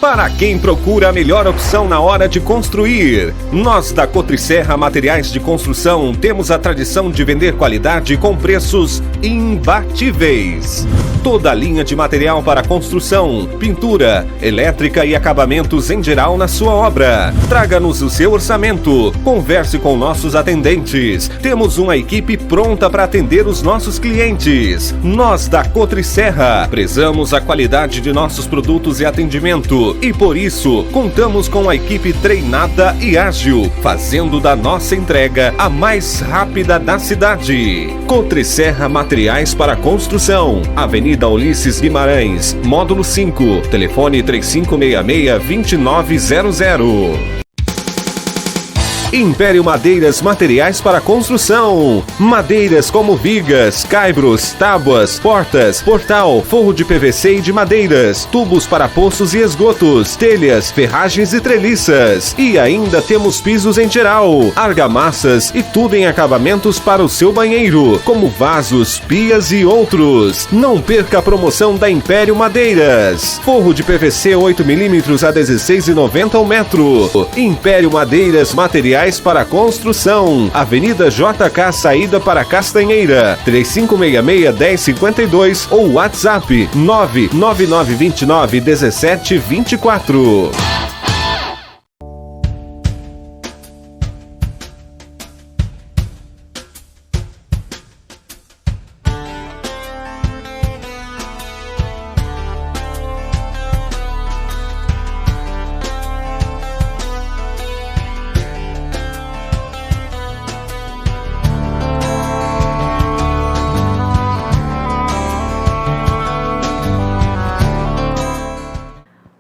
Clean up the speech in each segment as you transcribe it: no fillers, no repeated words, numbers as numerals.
Para quem procura a melhor opção na hora de construir, nós da Cotricerra Materiais de Construção temos a tradição de vender qualidade com preços imbatíveis. Toda a linha de material para construção, pintura, elétrica e acabamentos em geral na sua obra. Traga-nos o seu orçamento, converse com nossos atendentes. Temos uma equipe pronta para atender os nossos clientes. Nós da Cotricerra prezamos a qualidade de nossos produtos e atendimento e por isso contamos com a equipe treinada e ágil, fazendo da nossa entrega a mais rápida da cidade. Cotricerra Materiais para Construção, Avenida Ulisses Guimarães, Módulo 5, telefone 3566-2900. Império Madeiras Materiais para Construção. Madeiras como vigas, caibros, tábuas, portas, portal, forro de PVC e de madeiras, tubos para poços e esgotos, telhas, ferragens e treliças. E ainda temos pisos em geral, argamassas e tudo em acabamentos para o seu banheiro, como vasos, pias e outros. Não perca a promoção da Império Madeiras. Forro de PVC 8mm a R$ 16,90 ao metro. Império Madeiras Materiais para Construção, Avenida JK, saída para Castanheira, 3566-1052 ou WhatsApp 99929-1724.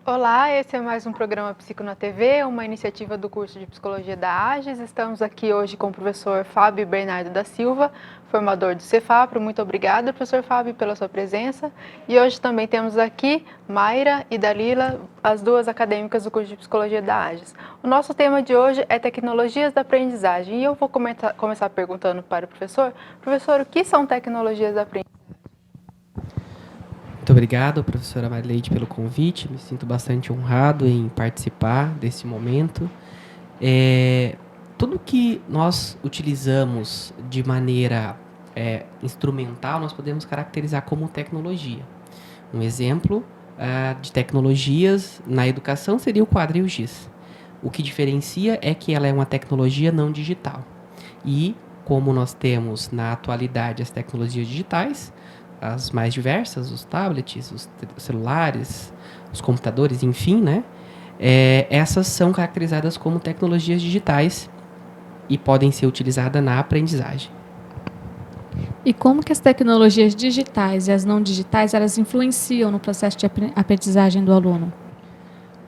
Olá, esse é mais um programa Psico na TV, uma iniciativa do curso de Psicologia da AGES. Estamos aqui hoje com o professor Fábio Bernardo da Silva, formador do Cefapro. Muito obrigada, professor Fábio, pela sua presença. E hoje também temos aqui Mayra e Dalila, as duas acadêmicas do curso de Psicologia da AGES. O nosso tema de hoje é tecnologias da aprendizagem. E eu vou começar perguntando para o professor. Professor, o que são tecnologias da aprendizagem? Muito obrigado, professora Marileide, pelo convite. Me sinto bastante honrado em participar desse momento. Tudo que nós utilizamos de maneira instrumental, nós podemos caracterizar como tecnologia. Um exemplo de tecnologias na educação seria o quadril giz. O que diferencia é que ela é uma tecnologia não digital. E, como nós temos na atualidade as tecnologias digitais, as mais diversas, os tablets, os celulares, os computadores, enfim, né? Essas são caracterizadas como tecnologias digitais e podem ser utilizadas na aprendizagem. E como que as tecnologias digitais e as não digitais, elas influenciam no processo de aprendizagem do aluno?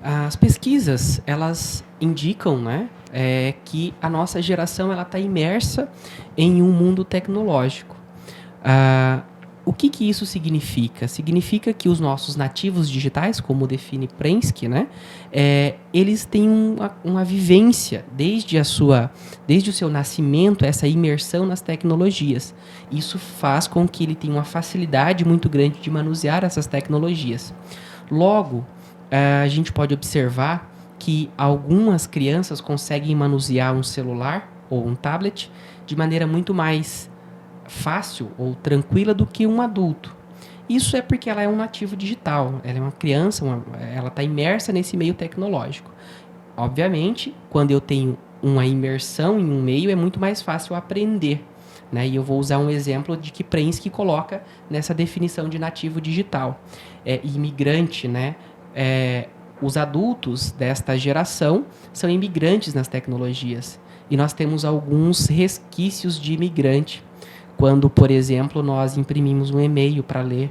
As pesquisas, elas indicam, né, que a nossa geração está imersa em um mundo tecnológico. O que isso significa? Significa que os nossos nativos digitais, como define Prensky, né, eles têm uma vivência desde o seu nascimento, essa imersão nas tecnologias. Isso faz com que ele tenha uma facilidade muito grande de manusear essas tecnologias. Logo, a gente pode observar que algumas crianças conseguem manusear um celular ou um tablet de maneira muito mais fácil ou tranquila do que um adulto. Isso é porque ela é um nativo digital, ela é uma criança, ela está imersa nesse meio tecnológico. Obviamente, quando eu tenho uma imersão em um meio, é muito mais fácil aprender, né? E eu vou usar um exemplo de que Prensky coloca nessa definição de nativo digital. Imigrante, né? Os adultos desta geração são imigrantes nas tecnologias. E nós temos alguns resquícios de imigrante. Quando, por exemplo, nós imprimimos um e-mail para ler.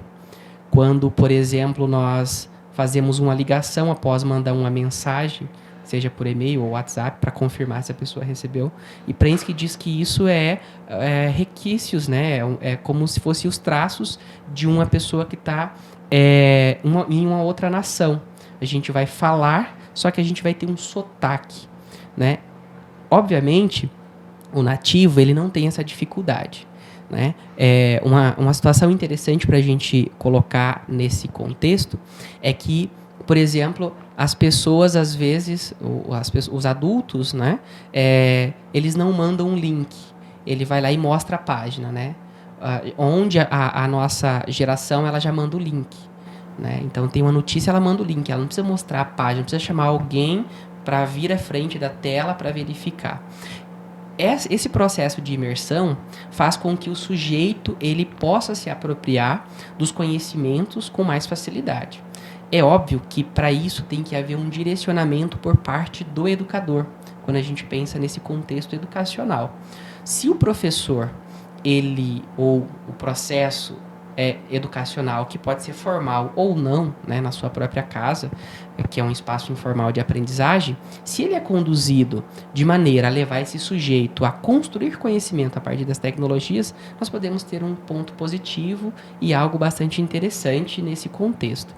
Quando, por exemplo, nós fazemos uma ligação após mandar uma mensagem, seja por e-mail ou WhatsApp, para confirmar se a pessoa recebeu. E Prensky diz que isso é requisitos, né? É como se fossem os traços de uma pessoa que está em uma outra nação. A gente vai falar, só que a gente vai ter um sotaque, né? Obviamente, o nativo ele não tem essa dificuldade, né? Uma situação interessante para a gente colocar nesse contexto é que Por exemplo, as pessoas, às vezes, os adultos, né, eles não mandam um link. Ele vai lá e mostra a página, né? Onde a nossa geração ela já manda o link. Né? Então, tem uma notícia, ela manda o link. Ela não precisa mostrar a página, não precisa chamar alguém para vir à frente da tela para verificar. Esse processo de imersão faz com que o sujeito ele possa se apropriar dos conhecimentos com mais facilidade. É óbvio que para isso tem que haver um direcionamento por parte do educador, quando a gente pensa nesse contexto educacional. Se o professor, ou o processo educacional, que pode ser formal ou não, né, na sua própria casa, que é um espaço informal de aprendizagem, se ele é conduzido de maneira a levar esse sujeito a construir conhecimento a partir das tecnologias, nós podemos ter um ponto positivo e algo bastante interessante nesse contexto.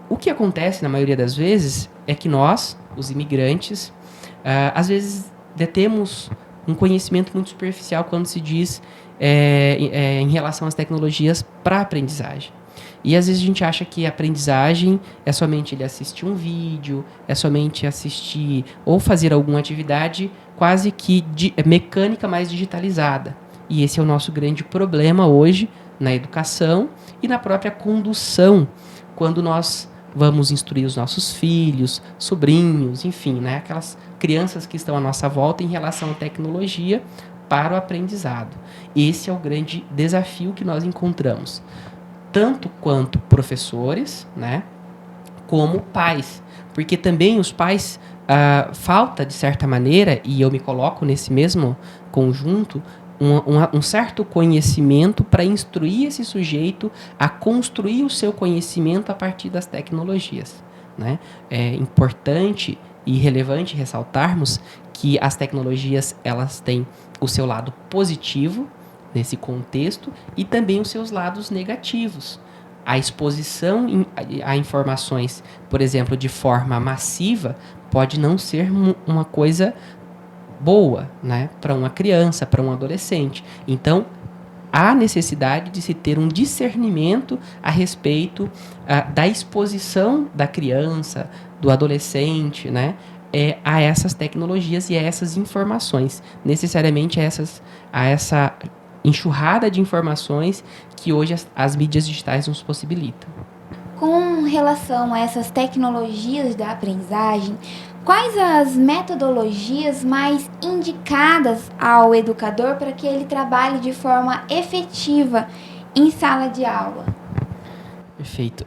O que acontece, na maioria das vezes, é que nós, os imigrantes, às vezes detemos um conhecimento muito superficial quando se diz em relação às tecnologias para aprendizagem. E às vezes a gente acha que a aprendizagem é somente ele assistir um vídeo, é somente assistir ou fazer alguma atividade quase que mecânica mais digitalizada. E esse é o nosso grande problema hoje na educação e na própria condução, quando nós vamos instruir os nossos filhos, sobrinhos, enfim, né, aquelas crianças que estão à nossa volta em relação à tecnologia para o aprendizado. Esse é o grande desafio que nós encontramos, tanto quanto professores, né, como pais, porque também os pais falta, de certa maneira, e eu me coloco nesse mesmo conjunto, um certo conhecimento para instruir esse sujeito a construir o seu conhecimento a partir das tecnologias. Né? É importante e relevante ressaltarmos que as tecnologias elas têm o seu lado positivo nesse contexto e também os seus lados negativos. A exposição a informações, por exemplo, de forma massiva, pode não ser uma coisa boa, né, para uma criança, para um adolescente. Então, há necessidade de se ter um discernimento a respeito da exposição da criança, do adolescente, né, a essas tecnologias e a essas informações, necessariamente a essa enxurrada de informações que hoje as mídias digitais nos possibilitam. Com relação a essas tecnologias da aprendizagem, quais as metodologias mais indicadas ao educador para que ele trabalhe de forma efetiva em sala de aula? Perfeito.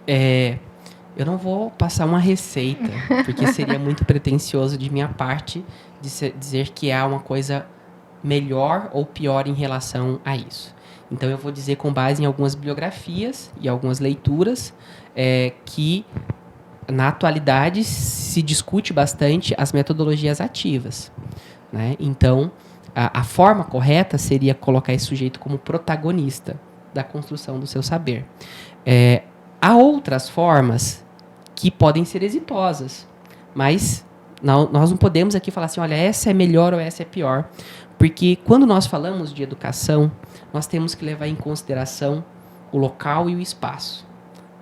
Eu não vou passar uma receita, porque seria muito pretensioso de minha parte dizer que há uma coisa melhor ou pior em relação a isso. Então, eu vou dizer com base em algumas bibliografias e algumas leituras que, na atualidade, se discute bastante as metodologias ativas. Né? Então, a forma correta seria colocar esse sujeito como protagonista da construção do seu saber. Há outras formas que podem ser exitosas, mas nós não podemos aqui falar assim, olha, essa é melhor ou essa é pior, porque quando nós falamos de educação, nós temos que levar em consideração o local e o espaço,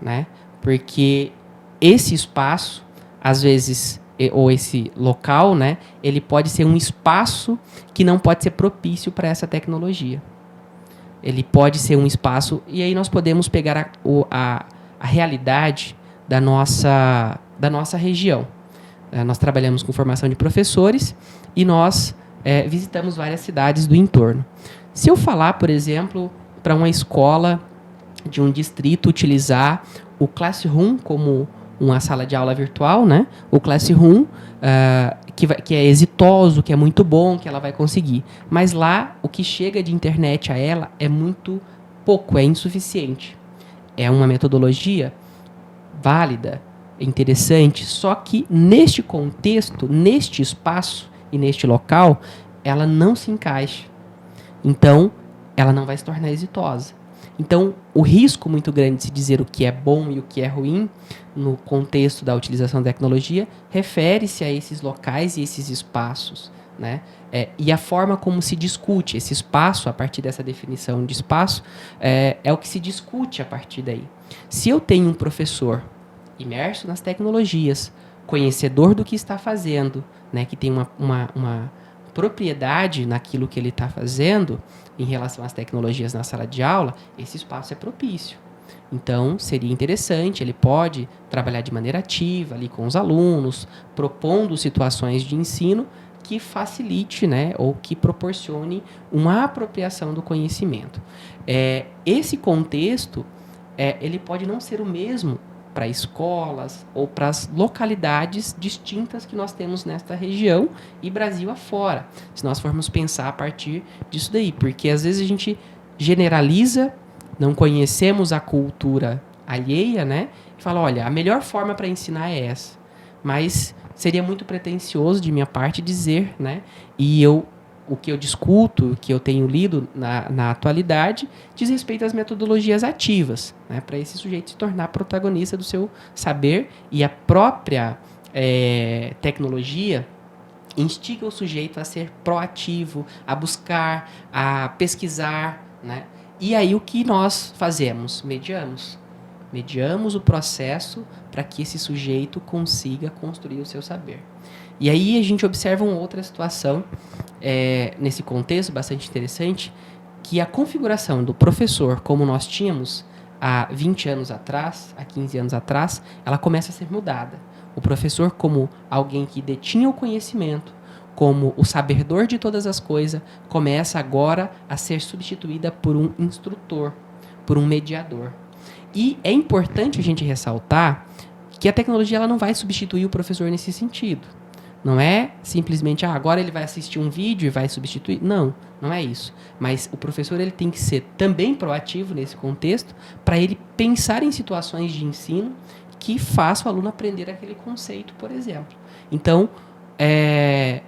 né? Porque esse espaço, às vezes, ou esse local, né, ele pode ser um espaço que não pode ser propício para essa tecnologia. Ele pode ser um espaço, e aí nós podemos pegar a realidade da nossa região. Nós trabalhamos com formação de professores e nós visitamos várias cidades do entorno. Se eu falar, por exemplo, para uma escola de um distrito utilizar o Classroom como uma sala de aula virtual, né? O Classroom, que é exitoso, que é muito bom, que ela vai conseguir. Mas lá, o que chega de internet a ela é muito pouco, é insuficiente. É uma metodologia válida, interessante, só que neste contexto, neste espaço e neste local, ela não se encaixa. Então, ela não vai se tornar exitosa. Então, o risco muito grande de se dizer o que é bom e o que é ruim no contexto da utilização da tecnologia refere-se a esses locais e esses espaços, né? E a forma como se discute esse espaço, a partir dessa definição de espaço, é o que se discute a partir daí. Se eu tenho um professor imerso nas tecnologias, conhecedor do que está fazendo, né, que tem uma propriedade naquilo que ele está fazendo em relação às tecnologias na sala de aula, esse espaço é propício. Então, seria interessante, ele pode trabalhar de maneira ativa ali com os alunos, propondo situações de ensino que facilite, né, ou que proporcione uma apropriação do conhecimento. Esse contexto, ele pode não ser o mesmo para escolas ou para as localidades distintas que nós temos nesta região e Brasil afora, se nós formos pensar a partir disso daí, porque às vezes a gente generaliza, não conhecemos a cultura alheia, né, e fala, olha, a melhor forma para ensinar é essa, mas seria muito pretensioso de minha parte dizer, né, e o que eu discuto, o que eu tenho lido na atualidade, diz respeito às metodologias ativas, né, para esse sujeito se tornar protagonista do seu saber, e a própria tecnologia instiga o sujeito a ser proativo, a buscar, a pesquisar, né? E aí o que nós fazemos? Mediamos o processo para que esse sujeito consiga construir o seu saber. E aí a gente observa uma outra situação nesse contexto bastante interessante, que a configuração do professor, como nós tínhamos há 20 anos atrás, há 15 anos atrás, ela começa a ser mudada. O professor como alguém que detinha o conhecimento, como o sabedor de todas as coisas, começa agora a ser substituída por um instrutor, por um mediador. E é importante a gente ressaltar que a tecnologia ela não vai substituir o professor nesse sentido. Não é simplesmente, agora ele vai assistir um vídeo e vai substituir. Não, não é isso. Mas o professor ele tem que ser também proativo nesse contexto para ele pensar em situações de ensino que façam o aluno aprender aquele conceito, por exemplo. Então, é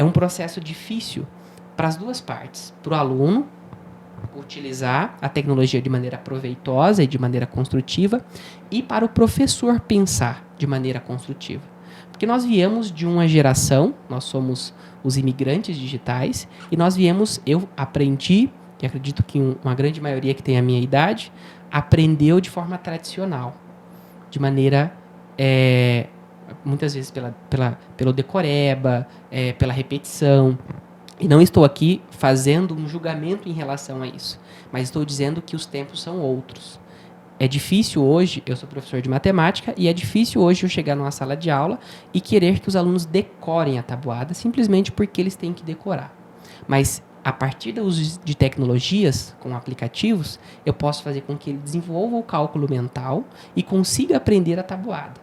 um processo difícil para as duas partes. Para o aluno utilizar a tecnologia de maneira proveitosa e de maneira construtiva, e para o professor pensar de maneira construtiva. Porque nós viemos de uma geração, nós somos os imigrantes digitais, e eu aprendi, e acredito que uma grande maioria que tem a minha idade, aprendeu de forma tradicional, de maneira, muitas vezes pelo decoreba, pela repetição. E não estou aqui fazendo um julgamento em relação a isso, mas estou dizendo que os tempos são outros. É difícil hoje, eu sou professor de matemática, e é difícil hoje eu chegar numa sala de aula e querer que os alunos decorem a tabuada, simplesmente porque eles têm que decorar. Mas, a partir do uso de tecnologias, com aplicativos, eu posso fazer com que ele desenvolva o cálculo mental e consiga aprender a tabuada,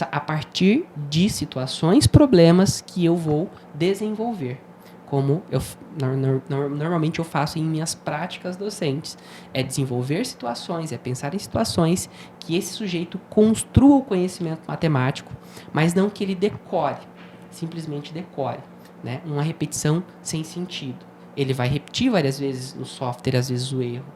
a partir de situações, problemas que eu vou desenvolver. Como normalmente eu faço em minhas práticas docentes. É desenvolver situações, é pensar em situações que esse sujeito construa o conhecimento matemático, mas não que ele decore, simplesmente decore, né? Uma repetição sem sentido. Ele vai repetir várias vezes no software, às vezes o erro,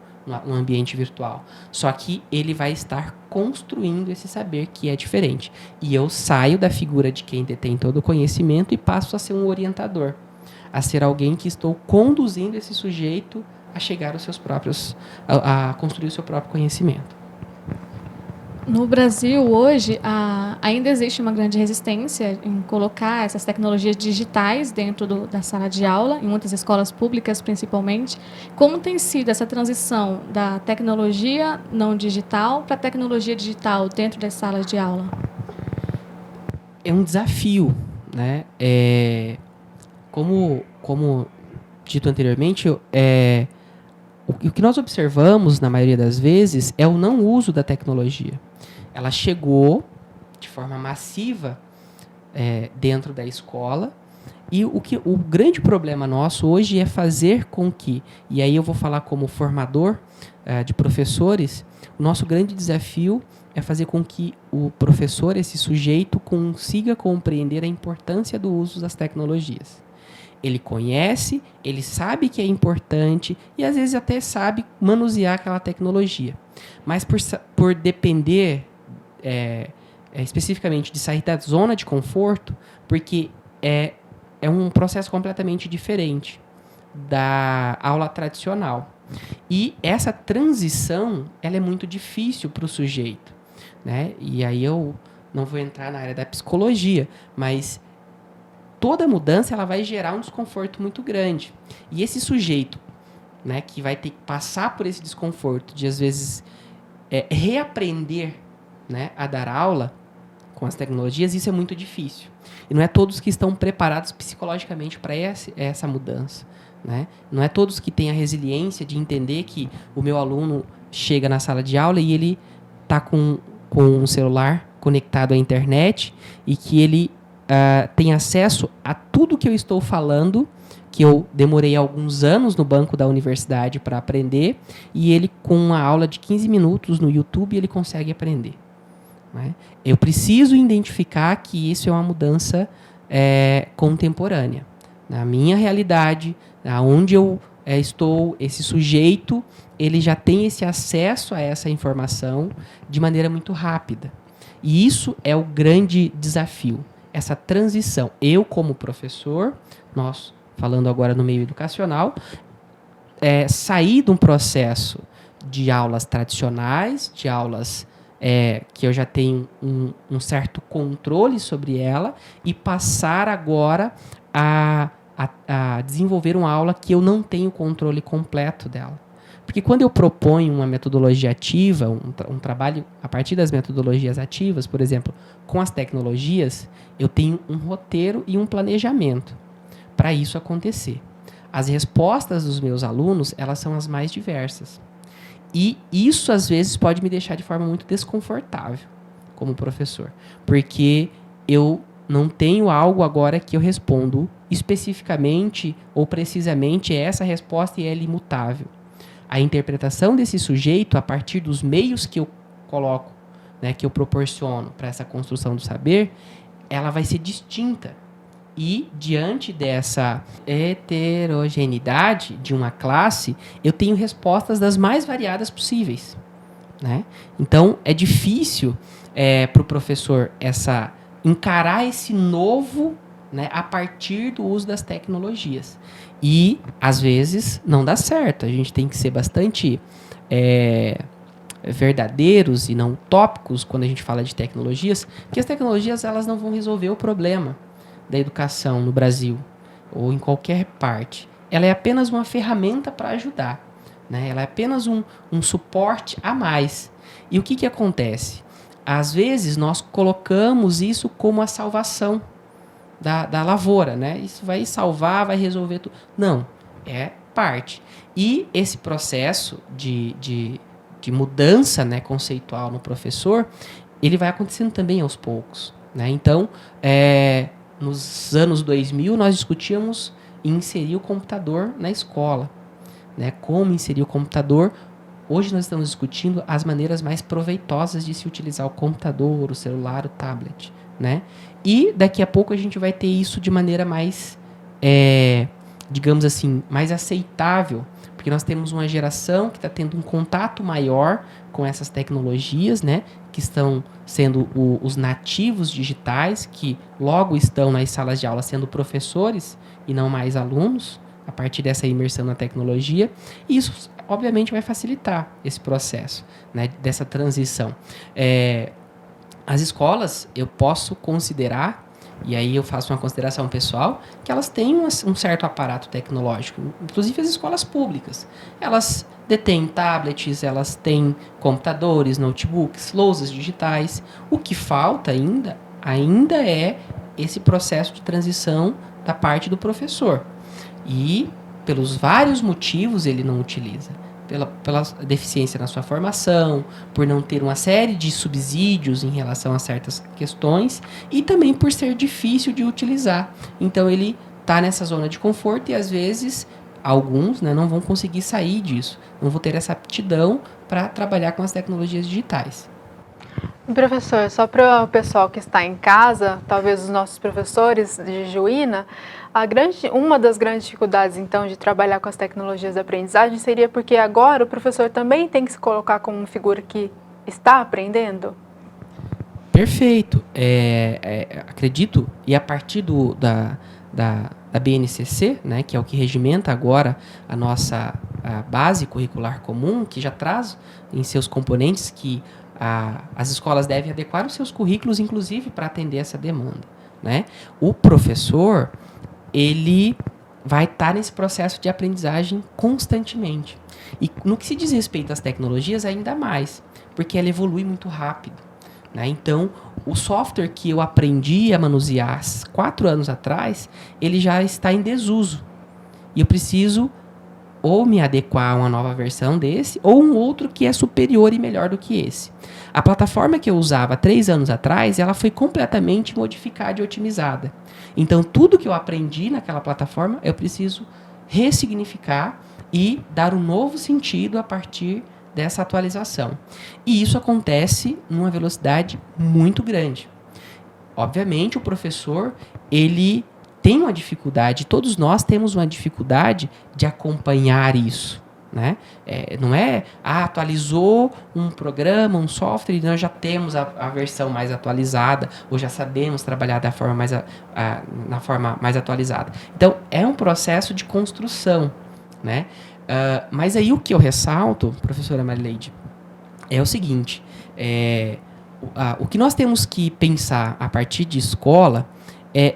no ambiente virtual. Só que ele vai estar construindo esse saber que é diferente. E eu saio da figura de quem detém todo o conhecimento e passo a ser um orientador, a ser alguém que estou conduzindo esse sujeito a chegar aos seus próprios, a construir o seu próprio conhecimento. No Brasil, hoje, ainda existe uma grande resistência em colocar essas tecnologias digitais dentro da sala de aula, em muitas escolas públicas, principalmente. Como tem sido essa transição da tecnologia não digital para a tecnologia digital dentro das salas de aula? É um desafio, né? Como dito anteriormente, o que nós observamos, na maioria das vezes, é o não uso da tecnologia. Ela chegou de forma massiva dentro da escola, e o grande problema nosso hoje é fazer com que, e aí eu vou falar como formador de professores, o nosso grande desafio é fazer com que o professor, esse sujeito, consiga compreender a importância do uso das tecnologias. Ele conhece, ele sabe que é importante e às vezes até sabe manusear aquela tecnologia. Mas por depender especificamente de sair da zona de conforto, porque é um processo completamente diferente da aula tradicional. E essa transição ela é muito difícil para o sujeito. né? E aí eu não vou entrar na área da psicologia, mas toda mudança ela vai gerar um desconforto muito grande. E esse sujeito, né, que vai ter que passar por esse desconforto de, às vezes, reaprender, né, a dar aula com as tecnologias, isso é muito difícil. E não é todos que estão preparados psicologicamente para essa mudança, né? Não é todos que têm a resiliência de entender que o meu aluno chega na sala de aula e ele está com um celular conectado à internet e que ele tem acesso a tudo que eu estou falando, que eu demorei alguns anos no banco da universidade para aprender, e ele, com uma aula de 15 minutos no YouTube, ele consegue aprender. Né? Eu preciso identificar que isso é uma mudança contemporânea. Na minha realidade, onde eu estou, esse sujeito, ele já tem esse acesso a essa informação de maneira muito rápida. E isso é o grande desafio, essa transição. Eu, como professor, nós, falando agora no meio educacional, sair de um processo de aulas tradicionais, de aulas que eu já tenho um certo controle sobre ela, e passar agora a desenvolver uma aula que eu não tenho controle completo dela. Porque quando eu proponho uma metodologia ativa, um trabalho a partir das metodologias ativas, por exemplo, com as tecnologias, eu tenho um roteiro e um planejamento para isso acontecer. As respostas dos meus alunos, elas são as mais diversas. E isso, às vezes, pode me deixar de forma muito desconfortável como professor. Porque eu não tenho algo agora que eu respondo especificamente ou precisamente essa resposta e ela é imutável. A interpretação desse sujeito, a partir dos meios que eu coloco, né, que eu proporciono para essa construção do saber, ela vai ser distinta. E, diante dessa heterogeneidade de uma classe, eu tenho respostas das mais variadas possíveis. Né? Então, é difícil para o professor encarar esse novo, né, a partir do uso das tecnologias. E, às vezes, não dá certo. A gente tem que ser bastante verdadeiros e não utópicos quando a gente fala de tecnologias, porque as tecnologias elas não vão resolver o problema da educação no Brasil ou em qualquer parte. Ela é apenas uma ferramenta para ajudar, né? Ela é apenas um suporte a mais. E o que acontece? Às vezes nós colocamos isso como a salvação da lavoura, né? Isso vai salvar, vai resolver tudo. Não, é parte. E esse processo de mudança, né, conceitual no professor, ele vai acontecendo também aos poucos, né? Então, nos anos 2000, nós discutíamos inserir o computador na escola, né? Como inserir o computador. Hoje nós estamos discutindo as maneiras mais proveitosas de se utilizar o computador, o celular, o tablet, né? E daqui a pouco a gente vai ter isso de maneira mais, digamos assim, mais aceitável, porque nós temos uma geração que está tendo um contato maior com essas tecnologias, né? Que estão sendo os nativos digitais, que logo estão nas salas de aula sendo professores e não mais alunos, a partir dessa imersão na tecnologia. E isso, obviamente, vai facilitar esse processo, né, dessa transição. As escolas, eu posso considerar, e aí eu faço uma consideração pessoal, que elas têm um certo aparato tecnológico, inclusive as escolas públicas. Elas detêm tablets, elas têm computadores, notebooks, lousas digitais. O que falta ainda é esse processo de transição da parte do professor. E, pelos vários motivos, ele não utiliza. Pela deficiência na sua formação, por não ter uma série de subsídios em relação a certas questões e também por ser difícil de utilizar. Então ele está nessa zona de conforto e às vezes alguns, né, não vão conseguir sair disso, não vão ter essa aptidão para trabalhar com as tecnologias digitais. Professor, só para o pessoal que está em casa, talvez os nossos professores de Juína, uma das grandes dificuldades, então, de trabalhar com as tecnologias da aprendizagem seria porque agora o professor também tem que se colocar como uma figura que está aprendendo? Perfeito. Acredito, e a partir da BNCC, né, que é o que regimenta agora a base curricular comum, que já traz em seus componentes que as escolas devem adequar os seus currículos, inclusive, para atender essa demanda, né? O professor, ele vai estar nesse processo de aprendizagem constantemente. E no que se diz respeito às tecnologias, ainda mais, porque ela evolui muito rápido, né? Então, o software que eu aprendi a manusear 4 anos atrás, ele já está em desuso. E eu preciso ou me adequar a uma nova versão desse, ou um outro que é superior e melhor do que esse. A plataforma que eu usava 3 anos atrás, ela foi completamente modificada e otimizada. Então, tudo que eu aprendi naquela plataforma, eu preciso ressignificar e dar um novo sentido a partir dessa atualização. E isso acontece numa velocidade muito grande. Obviamente, o professor, ele tem uma dificuldade, todos nós temos uma dificuldade de acompanhar isso, né? Não é, atualizou um programa, um software, e nós já temos a versão mais atualizada, ou já sabemos trabalhar da forma na forma mais atualizada. Então, é um processo de construção, né? Mas aí o que eu ressalto, professora Marileide, é o seguinte, o que nós temos que pensar a partir de escola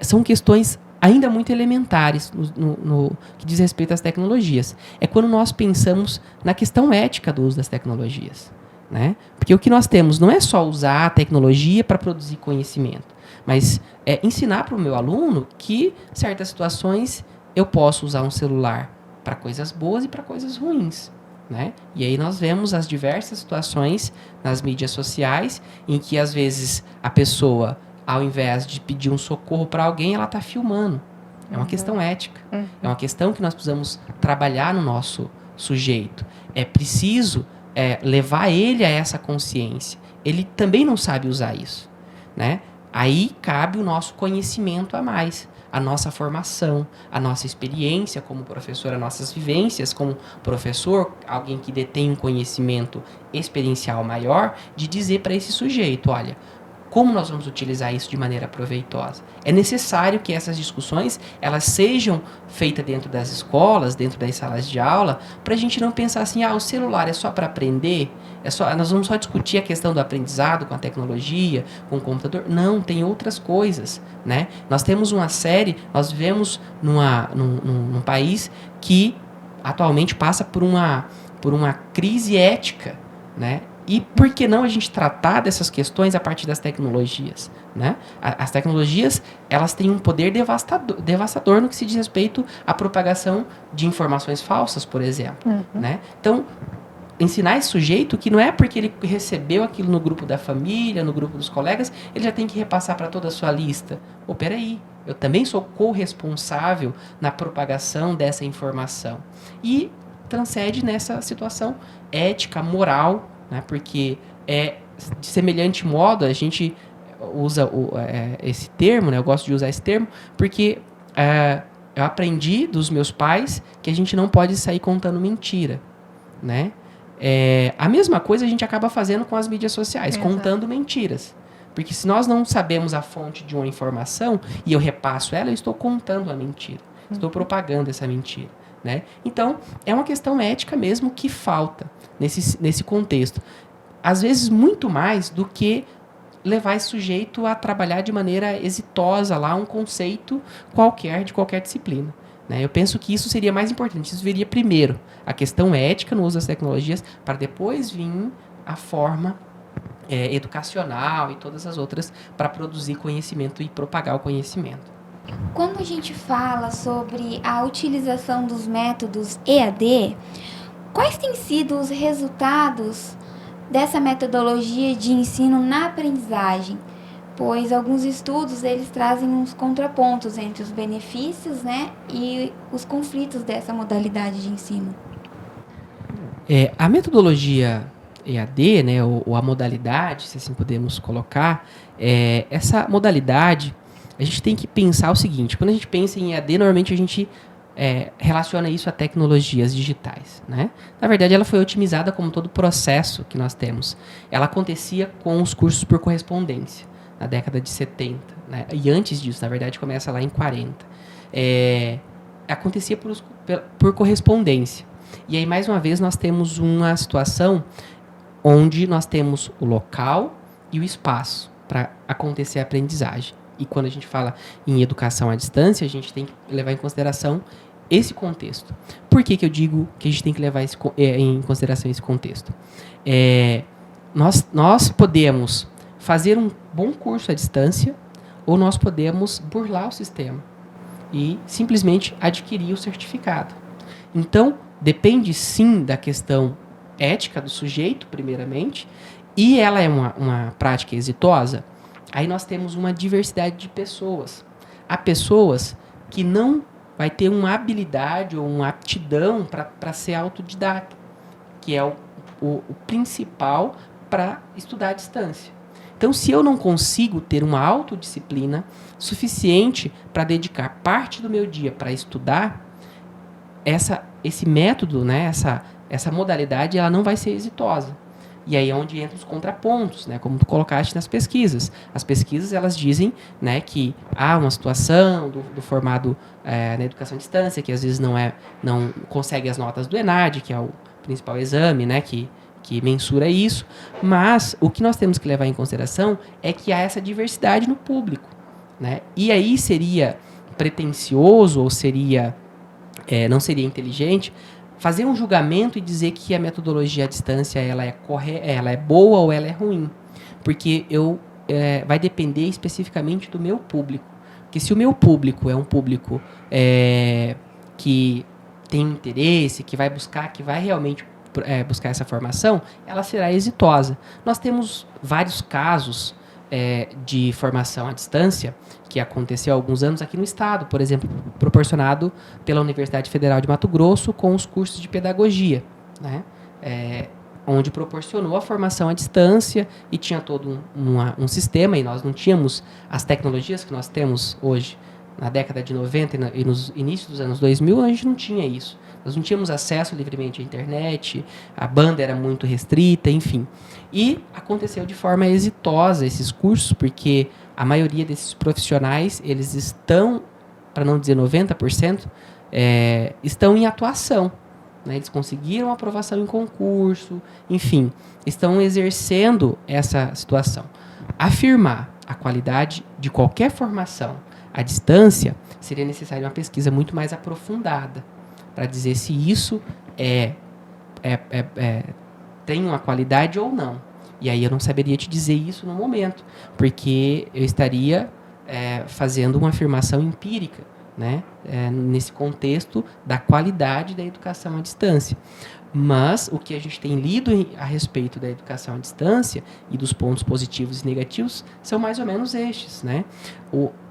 são questões ainda muito elementares no que diz respeito às tecnologias. É quando nós pensamos na questão ética do uso das tecnologias, né? Porque o que nós temos não é só usar a tecnologia para produzir conhecimento, mas ensinar para o meu aluno que, em certas situações, eu posso usar um celular para coisas boas e para coisas ruins, né? E aí nós vemos as diversas situações nas mídias sociais em que, às vezes, a pessoa, ao invés de pedir um socorro para alguém, ela está filmando. É uma questão ética. É uma questão que nós precisamos trabalhar no nosso sujeito. É preciso levar ele a essa consciência. Ele também não sabe usar isso, né? Aí cabe o nosso conhecimento a mais, a nossa formação, a nossa experiência como professor, as nossas vivências como professor, alguém que detém um conhecimento experiencial maior, de dizer para esse sujeito, olha, como nós vamos utilizar isso de maneira proveitosa? É necessário que essas discussões elas sejam feitas dentro das escolas, dentro das salas de aula, para a gente não pensar assim, o celular é só para aprender, nós vamos só discutir a questão do aprendizado com a tecnologia, com o computador. Não, tem outras coisas, né? Nós temos uma série, nós vivemos num país que atualmente passa por uma crise ética, né? E por que não a gente tratar dessas questões a partir das tecnologias, né? As tecnologias, elas têm um poder devastador no que se diz respeito à propagação de informações falsas, por exemplo, né? Então, ensinar esse sujeito que não é porque ele recebeu aquilo no grupo da família, no grupo dos colegas, ele já tem que repassar para toda a sua lista. Peraí, eu também sou corresponsável na propagação dessa informação. E transcende nessa situação ética, moral, né? Porque de semelhante modo a gente usa esse termo, né? Eu gosto de usar esse termo porque eu aprendi dos meus pais que a gente não pode sair contando mentira, né? A mesma coisa a gente acaba fazendo com as mídias sociais, contando mentiras. Porque se nós não sabemos a fonte de uma informação e eu repasso ela, eu estou contando a mentira, estou propagando essa mentira, né? Então, é uma questão ética mesmo que falta nesse contexto. Às vezes, muito mais do que levar esse sujeito a trabalhar de maneira exitosa lá um conceito qualquer, de qualquer disciplina, né? Eu penso que isso seria mais importante. Isso viria primeiro, a questão ética no uso das tecnologias, para depois vir a forma educacional e todas as outras para produzir conhecimento e propagar o conhecimento. Quando a gente fala sobre a utilização dos métodos EAD, quais têm sido os resultados dessa metodologia de ensino na aprendizagem? Pois alguns estudos eles trazem uns contrapontos entre os benefícios, né, e os conflitos dessa modalidade de ensino. A metodologia EAD, né, ou a modalidade, se assim podemos colocar, essa modalidade, a gente tem que pensar o seguinte: quando a gente pensa em EAD, normalmente a gente relaciona isso a tecnologias digitais, né? Na verdade, ela foi otimizada como todo o processo que nós temos. Ela acontecia com os cursos por correspondência, na década de 70, né? E antes disso, na verdade, começa lá em 40. Acontecia por correspondência. E aí, mais uma vez, nós temos uma situação onde nós temos o local e o espaço para acontecer a aprendizagem. E quando a gente fala em educação à distância, a gente tem que levar em consideração esse contexto. Por que eu digo que a gente tem que levar em consideração esse contexto? Nós podemos fazer um bom curso à distância ou nós podemos burlar o sistema e simplesmente adquirir o certificado. Então, depende sim da questão ética do sujeito, primeiramente, e ela é uma prática exitosa, aí nós temos uma diversidade de pessoas. Há pessoas que não vai ter uma habilidade ou uma aptidão para ser autodidata, que é o principal para estudar à distância. Então, se eu não consigo ter uma autodisciplina suficiente para dedicar parte do meu dia para estudar, esse método, né, essa modalidade, ela não vai ser exitosa. E aí é onde entram os contrapontos, né, como tu colocaste nas pesquisas. As pesquisas, elas dizem, né, que há uma situação do formado na educação à distância, que às vezes não consegue as notas do ENAD, que é o principal exame, né, que mensura isso, mas o que nós temos que levar em consideração é que há essa diversidade no público, né? E aí seria pretensioso ou não seria inteligente fazer um julgamento e dizer que a metodologia à distância ela é boa ou ela é ruim, porque vai depender especificamente do meu público, porque se o meu público é um público que tem interesse, que vai realmente buscar essa formação, ela será exitosa. Nós temos vários casos de formação à distância que aconteceu há alguns anos aqui no estado, por exemplo, proporcionado pela Universidade Federal de Mato Grosso com os cursos de pedagogia, né? Onde proporcionou a formação à distância e tinha todo um sistema, e nós não tínhamos as tecnologias que nós temos hoje. Na década de 90 e nos inícios dos anos 2000, a gente não tinha isso. Nós não tínhamos acesso livremente à internet, a banda era muito restrita, enfim. E aconteceu de forma exitosa esses cursos, porque a maioria desses profissionais, eles estão, para não dizer 90%, estão em atuação, né? Eles conseguiram aprovação em concurso, enfim, estão exercendo essa situação. Afirmar a qualidade de qualquer formação à distância, seria necessária uma pesquisa muito mais aprofundada para dizer se isso tem uma qualidade ou não. E aí eu não saberia te dizer isso no momento, porque eu estaria fazendo uma afirmação empírica, né, nesse contexto da qualidade da educação à distância. Mas o que a gente tem lido a respeito da educação à distância e dos pontos positivos e negativos são mais ou menos estes, né?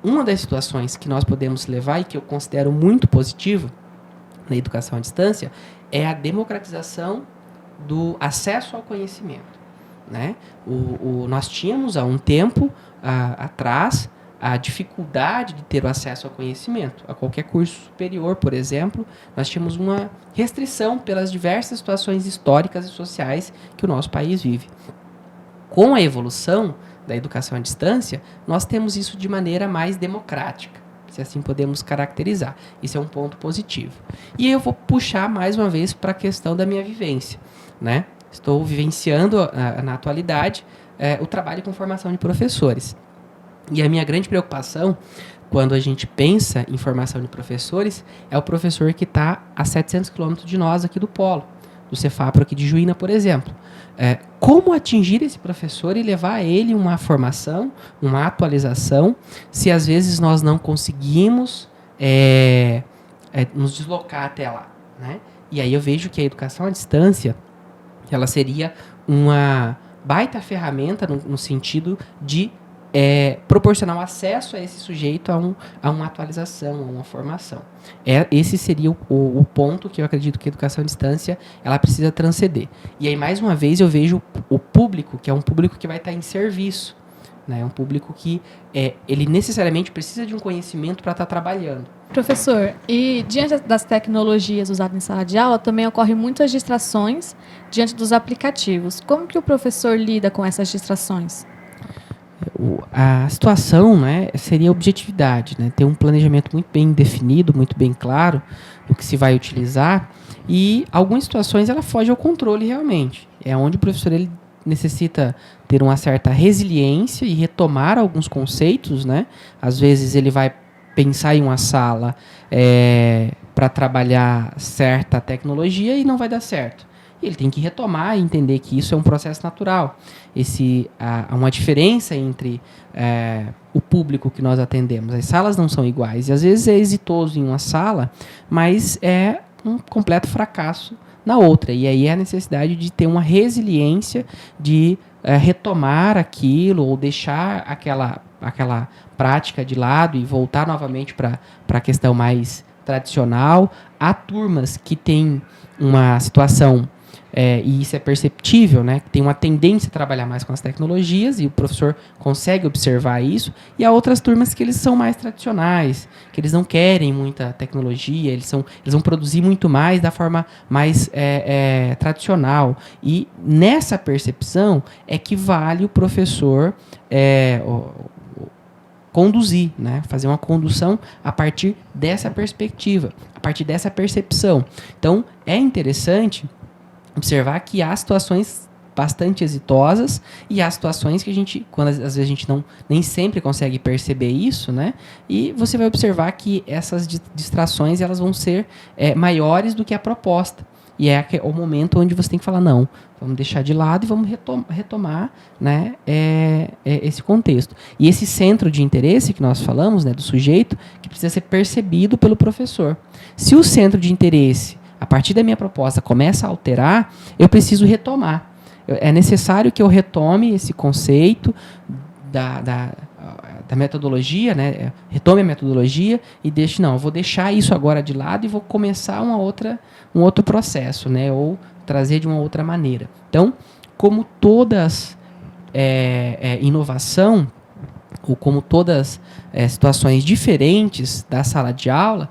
Uma das situações que nós podemos levar e que eu considero muito positivo na educação à distância é a democratização do acesso ao conhecimento, né? Nós tínhamos há um tempo atrás a dificuldade de ter o acesso ao conhecimento. A qualquer curso superior, por exemplo, nós tínhamos uma restrição pelas diversas situações históricas e sociais que o nosso país vive. Com a evolução da educação à distância, nós temos isso de maneira mais democrática, se assim podemos caracterizar. Isso é um ponto positivo. E eu vou puxar mais uma vez para a questão da minha vivência, né? Estou vivenciando na atualidade o trabalho com formação de professores. E a minha grande preocupação, quando a gente pensa em formação de professores, é o professor que está a 700 quilômetros de nós aqui do Polo, do Cefapro aqui de Juína, por exemplo. Como atingir esse professor e levar a ele uma formação, uma atualização, se às vezes nós não conseguimos nos deslocar até lá, né? E aí eu vejo que a educação à distância, ela seria uma baita ferramenta no sentido de proporcionar um acesso a esse sujeito a uma atualização, a uma formação. Esse seria o ponto que eu acredito que a educação à distância ela precisa transcender. E aí, mais uma vez, eu vejo o público, que é um público que vai estar em serviço, né? Um público que ele necessariamente precisa de um conhecimento para estar trabalhando. Professor, e diante das tecnologias usadas em sala de aula, também ocorrem muitas distrações diante dos aplicativos. Como que o professor lida com essas distrações? A situação, né, seria a objetividade, né? Ter um planejamento muito bem definido, muito bem claro do que se vai utilizar, e algumas situações ela foge ao controle realmente, É onde o professor ele necessita ter uma certa resiliência e retomar alguns conceitos, né? Às vezes ele vai pensar em uma sala para trabalhar certa tecnologia e não vai dar certo. E ele tem que retomar e entender que isso é um processo natural. Há uma diferença entre o público que nós atendemos. As salas não são iguais. E às vezes é exitoso em uma sala, mas é um completo fracasso na outra. E aí é a necessidade de ter uma resiliência, de retomar aquilo ou deixar aquela prática de lado e voltar novamente para a questão mais tradicional. Há turmas que têm uma situação, e isso é perceptível, né, que tem uma tendência a trabalhar mais com as tecnologias e o professor consegue observar isso, e há outras turmas que eles são mais tradicionais, que eles não querem muita tecnologia, eles vão produzir muito mais da forma mais tradicional. E nessa percepção é que vale o professor conduzir, né? Fazer uma condução a partir dessa perspectiva, a partir dessa percepção. Então, é interessante observar que há situações bastante exitosas e há situações que a gente, quando às vezes a gente nem sempre consegue perceber isso, né? E você vai observar que essas distrações elas vão ser maiores do que a proposta. E é o momento onde você tem que falar, não, vamos deixar de lado e vamos retomar, né, esse contexto. E esse centro de interesse que nós falamos, né, do sujeito, que precisa ser percebido pelo professor. Se o centro de interesse, a partir da minha proposta, começa a alterar, eu preciso retomar. É necessário que eu retome esse conceito da metodologia, né? Retome a metodologia e eu vou deixar isso agora de lado e vou começar um outro processo, né? Ou trazer de uma outra maneira. Então, como todas inovação, ou como todas situações diferentes da sala de aula,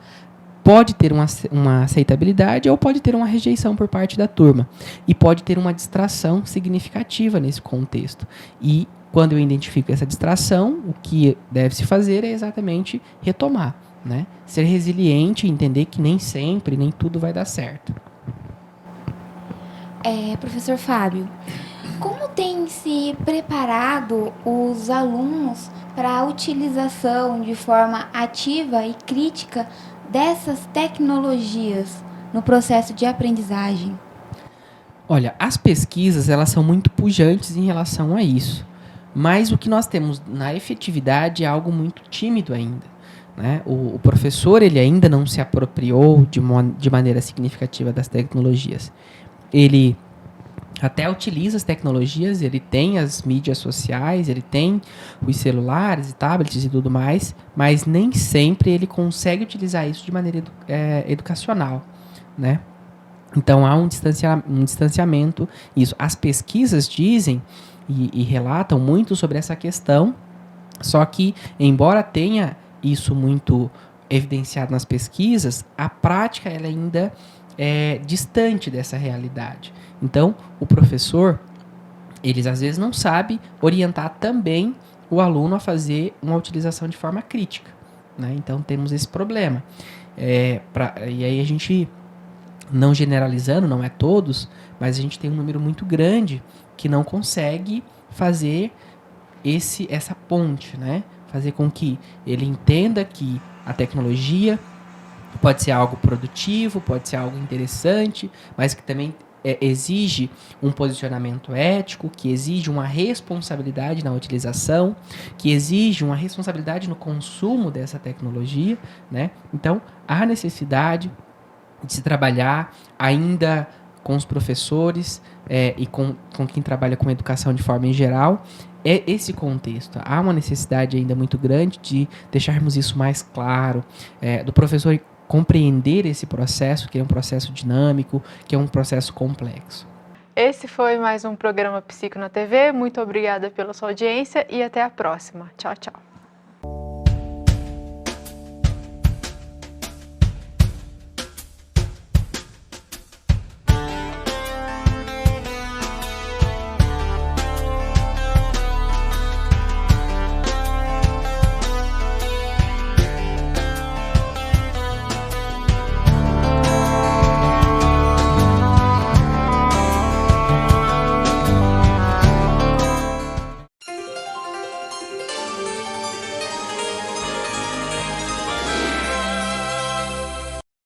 pode ter uma aceitabilidade ou pode ter uma rejeição por parte da turma. E pode ter uma distração significativa nesse contexto. E quando eu identifico essa distração, o que deve se fazer é exatamente retomar, né? Ser resiliente e entender que nem sempre, nem tudo vai dar certo. Professor Fábio, como tem se preparado os alunos para a utilização de forma ativa e crítica dessas tecnologias no processo de aprendizagem? Olha, as pesquisas elas são muito pujantes em relação a isso. Mas o que nós temos na efetividade é algo muito tímido ainda, né? O professor ele ainda não se apropriou de maneira significativa das tecnologias. Ele até utiliza as tecnologias, ele tem as mídias sociais, ele tem os celulares e tablets e tudo mais, mas nem sempre ele consegue utilizar isso de maneira educacional, né? Então há um distanciamento. Isso. As pesquisas dizem e relatam muito sobre essa questão, só que, embora tenha isso muito evidenciado nas pesquisas, a prática ela ainda é distante dessa realidade. Então, o professor, eles às vezes não sabe orientar também o aluno a fazer uma utilização de forma crítica, né? Então, temos esse problema. E aí a gente, não generalizando, não é todos, mas a gente tem um número muito grande que não consegue fazer essa ponte, né? Fazer com que ele entenda que a tecnologia pode ser algo produtivo, pode ser algo interessante, mas que também exige um posicionamento ético, que exige uma responsabilidade na utilização, que exige uma responsabilidade no consumo dessa tecnologia, né? Então, há necessidade de se trabalhar ainda com os professores e com quem trabalha com educação de forma em geral, esse contexto. Há uma necessidade ainda muito grande de deixarmos isso mais claro, do professor compreender esse processo, que é um processo dinâmico, que é um processo complexo. Esse foi mais um programa Psico na TV. Muito obrigada pela sua audiência e até a próxima. Tchau, tchau.